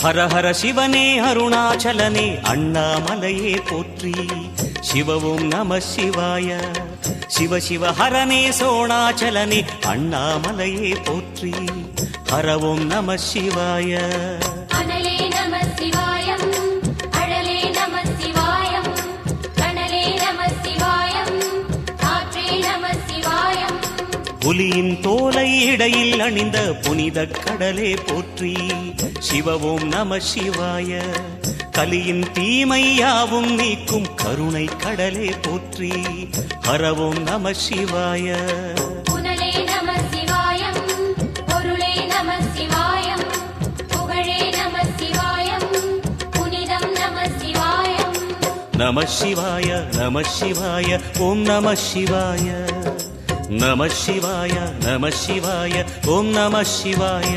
ஹர ஹர சிவனே அருணாச்சலனே அண்ணாமலையே போற்றி. சிவவும் நம சிவாய. சிவ சிவ ஹரனே சோணாச்சலனே அண்ணாமலையே போற்றி. ஹரவும் நம சிவாய. அனலே நம சிவாயம், அழலே நம சிவாயம், கனலே நம சிவாயம், காற்றே நம சிவாயம். புலியின் தோலை இடையில் அணிந்த புனித கடலே போற்றி. சிவவும் நம சிவாய. கலியின் தீமையாவும் நீக்கும் கருணை கடலே போற்றி. ஹரவும் நம சிவாய. புனலே நம சிவாயம், பொருளே நம சிவாயம், புகழே நம சிவாயம், புனிதம் நம சிவாயம். நம சிவாய நம சிவாய ஓம் நம சிவாய. நம சிவாய நம சிவாய ஓம் நம சிவாய.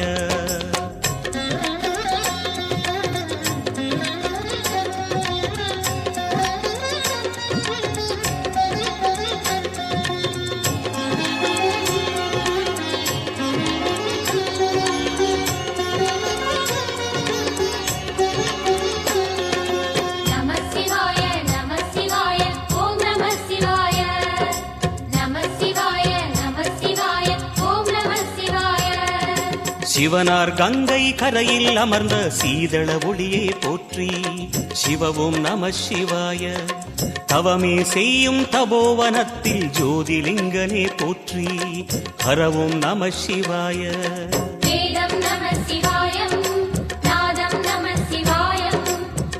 சிவனார் கங்கை கரையில் அமர்ந்த சீதள ஒளியே போற்றி. சிவவும் நம சிவாய. தவமே செய்யும் தபோவனத்தில் ஜோதிலிங்கனே போற்றி. ஹரவும் நம சிவாய. வேதம் நம சிவாயம், நாதம் நம சிவாயம்,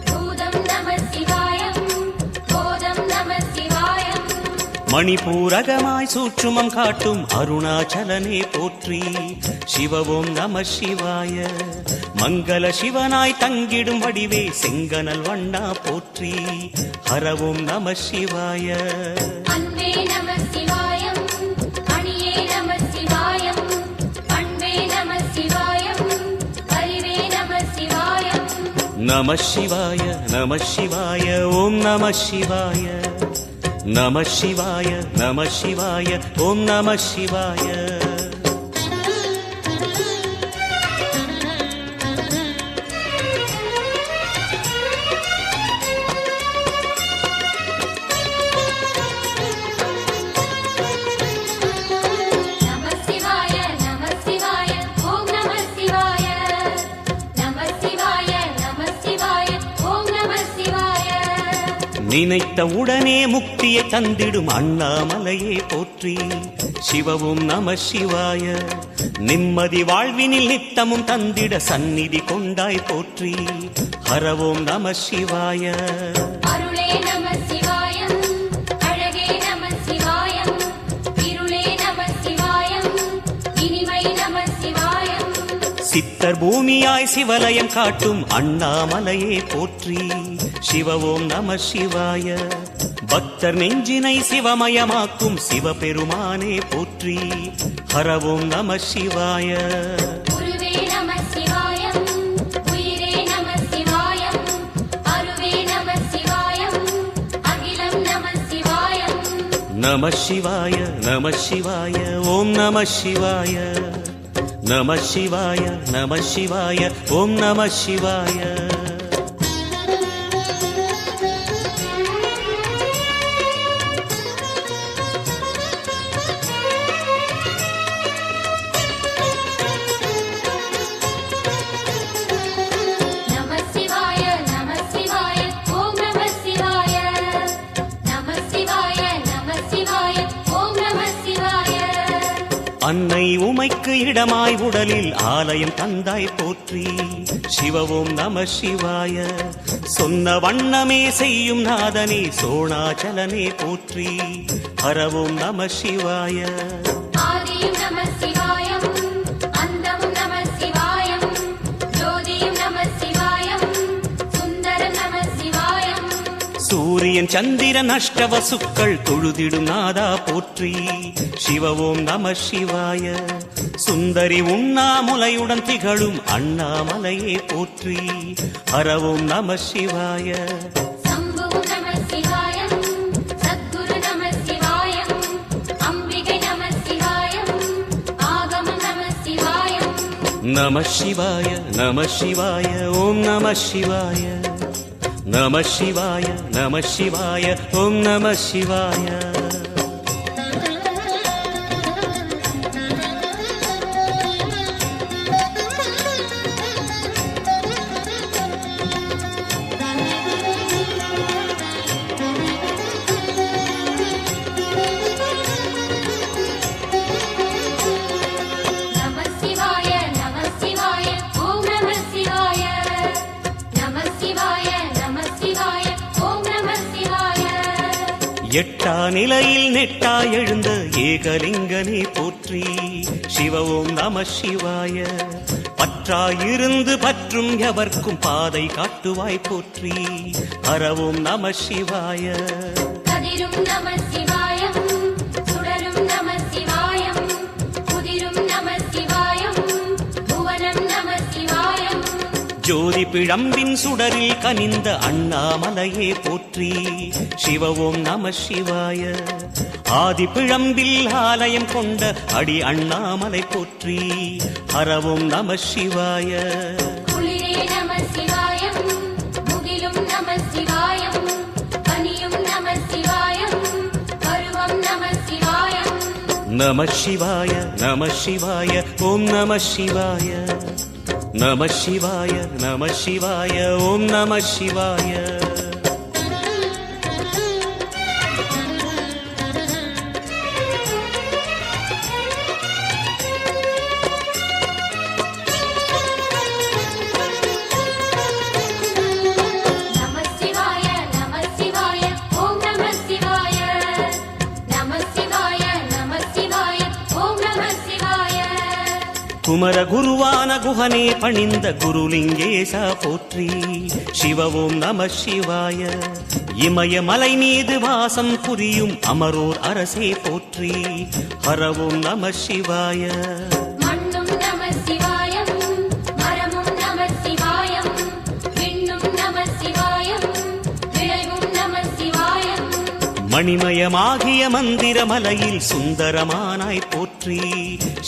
பூதம் நம சிவாயம், போதம் நம சிவாயம். மணிபூரகமாய் சூட்சுமம் காட்டும் அருணாச்சலனே போற்றி. சிவவும் நம சிவாய. மங்கள சிவனாய் தங்கிடும் வடிவே செங்கனல் வண்ணா போற்றி. ஹரவும் நம சிவாய. அன்பே நம சிவாயம், அணியே நம சிவாயம், அன்பே நம சிவாயம், அறிவே நம சிவாயம். நம சிவாய நம சிவாய ஓம் நம சிவாய. நம சிவாய நம சிவாய ஓம் நம சிவாய. நினைத்த உடனே முக்தியை தந்திடும் அண்ணாமலையே போற்றி. சிவவும் நம சிவாய. நிம்மதி வாழ்வினில் நித்தமும் தந்திட சந்நிதி கொண்டாய் போற்றி. ஹரவோம் நம சிவாய. அருளே நம சிவாயம், அழகே நம சிவாயம், இருளே நம சிவாயம், இனிமை நம சிவாயம். சித்தர் பூமியாய் சிவலயம் காட்டும் அண்ணாமலையே போற்றி. சிவவோம் நம சிவாய. பக்தர் நெஞ்சினை சிவமயமாக்கும் சிவபெருமானே போற்றி. ஹரவோம் நம சிவாய. குருவே நம சிவாயம், உயிரே நம சிவாயம், அருவே நம சிவாயம், அகிலம் நம சிவாயம். நம சிவாய நம சிவாய ஓம் நம சிவாய. நம சிவாய நம சிவாய ஓம் நம சிவாய. அன்னை உமைக்கு இடமாய் உடலில் ஆலயம் தந்தாய் போற்றி. சிவவோம் நம சிவாய. சொன்ன வண்ணமே செய்யும் நாதனே சோணாச்சலனே போற்றி. ஹரவோம் நம சிவாய. ஆதியும் நம சிவாயம், அந்தமும் நம சிவாயம், ஜோதியும் நம சிவாயம், சுந்தரம் நம சிவாயம். சூரியன் சந்திரன் அஷ்டவசுக்கள் தொழுதிடும் நாதா போற்றி. சிவவோம் நம சிவாய. சுந்தரி உண்ணாமுலையுடன் திகழும் அண்ணாமலையே போற்றி. ஹரவோம் நம சிவாய. சம்புவும் நம சிவாயம், சத்குரு நம சிவாயம், அம்பிகை நம சிவாயம், ஆகமம் நம சிவாயம். நம சிவாய நம சிவாய ஓம் நம சிவாய நம சிவாய நம சிவாய ஓம் நம சிவாய நம சிவாய நம சிவாய ஓம் நம சிவாய நம சிவாய நம சிவாய ஓம் நம சிவாய எட்டா நிலையில் நெட்டா எழுந்த ஏகலிங்கனே போற்றி சிவ ஓம் நம சிவாய பற்றாயிருந்து பற்றும் எவர்க்கும் பாதை காட்டுவாய் போற்றி ஹரவோம் நம சிவாய கதிரும் நம சிவாயம் சுடரும் நம சிவாயம் குதிரும் நம சிவாயம் புவனம் நம சிவாயம் ஜோதி பிழம்பின் சுடரில் கனிந்த அண்ணாமலையே போற்றி சிவ ஓம் நம சிவாய ஆதி பிழம்பில் ஆலயம் கொண்ட அடி அண்ணாமலை போற்றி ஹரவோம் நம சிவாய குளிரே நம சிவாயம் முகிலும் நம சிவாயம் பனியும் நம சிவாயம் பருவம் நம சிவாயம் நம சிவாய நம சிவாய ஓம் நம சிவாய நம சிவாய நம சிவாய ஓம் நம சிவாய நம சிவாய நம சிவாய ஓம் நம சிவாய நம சிவாய நம சிவாய ஓம் நம சிவாய குமர குருவான குஹனே பணிந்த குருலிங்கேசா போற்றி சிவ ஓம் நம சிவாய இமயமலை மீது வாசம் புரியும் அமரோர் அரசே போற்றி ஹரவோம் நம சிவாய மண்ணும் நம சிவாயம் மரமும் நம சிவாயம் விண்ணும் நம சிவாயம் விளைவும் நம சிவாயம் மணிமயமாகிய மந்திர மலையில் சுந்தரமானாய் போற்றி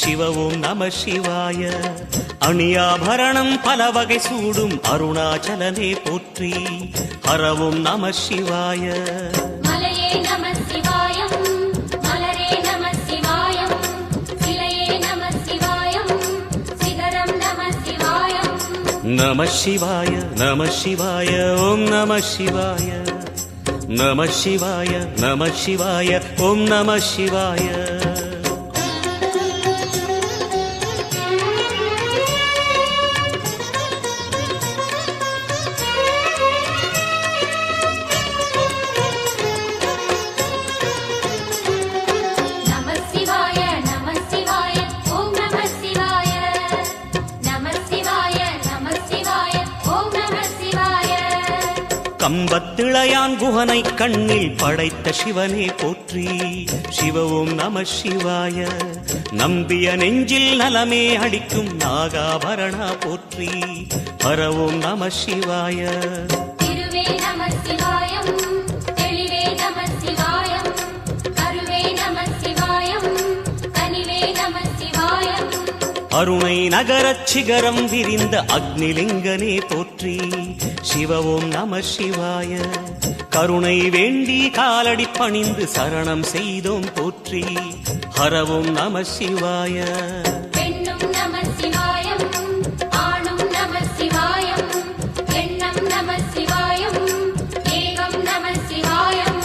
சிவ ஓம் நம சிவாய அணியாபரணம் பல வகை சூடும் அருணாச்சலனே போற்றி ஹரவோம் நம சிவாய மலையே நம சிவாயம் மலரே நம சிவாயம் சிலையே நம சிவாயம் சிகரம் நம சிவாயம் நம சிவாய நம சிவாய ஓம் நம சிவாய நம சிவாய நம சிவாய ஓம் நம சிவாய நம சிவாய நம சிவாய ஓம் நம சிவாய நம சிவாய நம சிவாய ஓம் நம சிவாய கம்பத்திளையான் குஹனை கண்ணில் படைத்த சிவனே போற்றி சிவ ஓம் நம சிவாய நம்பிய நெஞ்சில் நலமே அளிக்கும் நாகாபரணா போற்றி ஹரவோம் நம சிவாய திருவே நம சிவாயம் தெளிவே நம சிவாயம் கருவே நம சிவாயம் கனிவே நம சிவாயம் அருணை நகரச் சிகரம் விரிந்த அக்னிலிங்கனே போற்றி சிவ ஓம் நம சிவாய கருணை வேண்டி காலடி பணிந்து சரணம் செய்தோம் போற்றி ஹரவோம் நம சிவாய பெண்ணும் நம சிவாயம் ஆணும் நம சிவாயம் எண்ணம் நம சிவாயம் ஏகம் நம சிவாயம்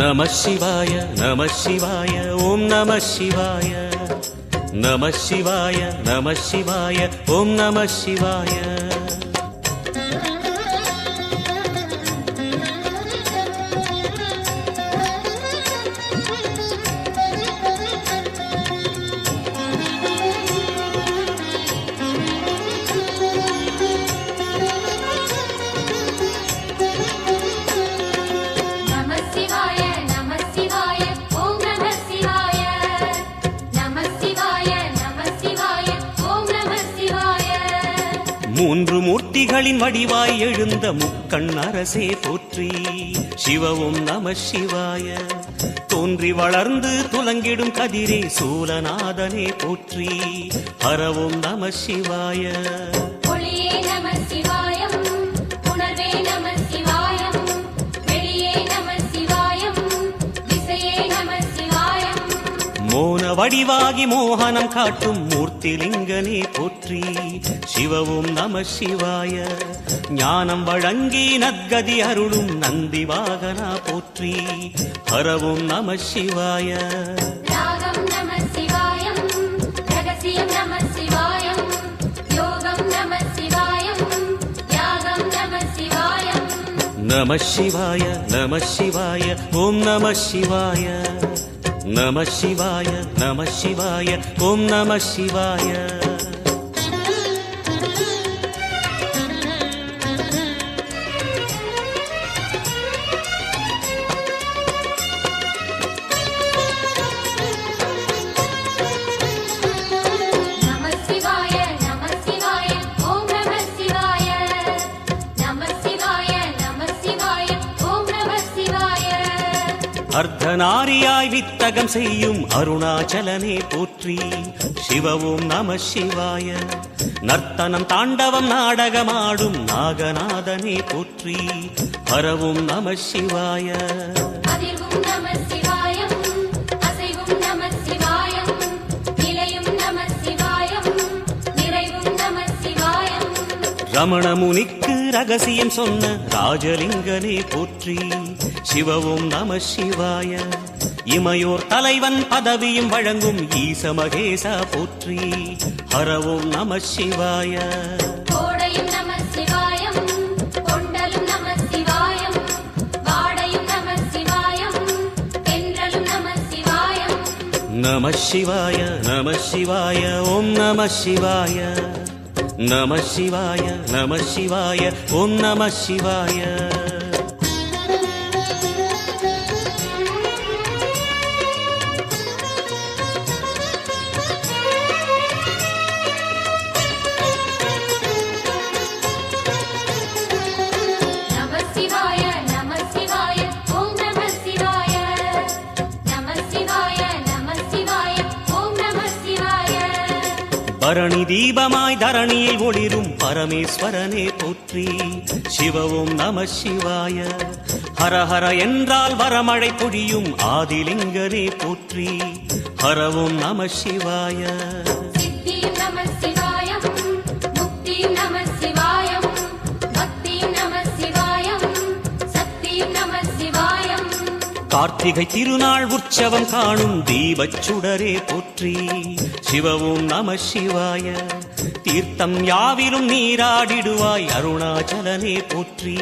நம சிவாய நம சிவாய ஓம் நம சிவாய நம சிவாய நம சிவாய ஓம் நம சிவாய நம சிவாய நம சிவாய ஓம் நம சிவாய நம சிவாய நம சிவாய ஓம் நம சிவாய மும்மூர்த்திகளின் வடிவாய் எழுந்த முக்கண் அரசே போற்றி. சிவ ஓம் நம சிவாய. தோன்றி வளர்ந்து துலங்கிடும் கதிரே சூலநாதனே போற்றி. ஹர ஓம் நம சிவாய. ஒளியே நம சிவாயம், உணர்வே நம சிவாயம், வெளியே நம சிவாயம், திசையே நம சிவாயம். மோன வடிவாகி மோகனம் காட்டும் மூர்த்திலிங்கனே போற்றி. சிவ ஓம் நம சிவாய. ஞானம் வழங்கி நற்கதி அருளும் நந்தி வாகனா போற்றி. ஹர ஓம் நம சிவாய. ராகம் நம சிவாயம், ரகசியம் நம சிவாயம், யோகம் நம சிவாயம், யாகம் நம சிவாயம். நம சிவாய நம சிவாய ஓம் நம சிவாய. நம சிவாய நம சிவாய ஓம் நம சிவாய. நம சிவாய நம சிவாய ஓம் நம சிவாய. நம சிவாய நம சிவாய ஓம் நம சிவாய. அர்த்தநாரியாய் வித்தகம் செய்யும் அருணாச்சலனே போற்றி. சிவ ஓம் நம சிவாய. நர்த்தனம் தாண்டவம் நாடகமாடும் நாகநாதனே போற்றி. ஹர ஓம் நம சிவாய. அதிர்வும் நம சிவாயம், அசைவும் நம சிவாயம், நிலையும் நம சிவாயம், நிறைவும் நம சிவாயம். ரமண முனிக்கு ரகசியம் சொன்ன ராஜலிங்கனே போற்றி. சிவ ஓம் நம சிவாய. இமையோர் தலைவன் பதவியும் வழங்கும் ஈச மகேசா போற்றி. ஹர ஓம் நம சிவாய. கோடையும் நம சிவாயம், கொண்டலும் நம சிவாயம், வாடையும் நம சிவாயம், தென்றலும் நம சிவாயம். நம சிவாய நம சிவாய ஓம் நம சிவாய. நம சிவாய நம சிவாய ஓம் நம சிவாய. நம சிவாய நம சிவாய ஓம் நம சிவாய. நம சிவாய நம சிவாய ஓம் நம சிவாய. பரணி தீபமாய் தரணியில் ஒளிரும் பரமேஸ்வரனே போற்றி. சிவ ஓம் நம சிவாய. ஹர ஹர என்றால் வரமழை பொழியும் ஆதிலிங்கனே போற்றி. ஹர ஓம் நம சிவாய. சித்தியும் நம சிவாயம், முக்தியும் நம சிவாயம், பக்தியும் நம சிவாயம், சக்தியும் நம சிவாயம். கார்த்திகை திருநாள் உற்சவம் காணும் தீபச் சுடரே போற்றி. சிவ ஓம் நம சிவாய. தீர்த்தம் யாவிலும் நீராடிடுவாய் அருணாச்சலனே போற்றி.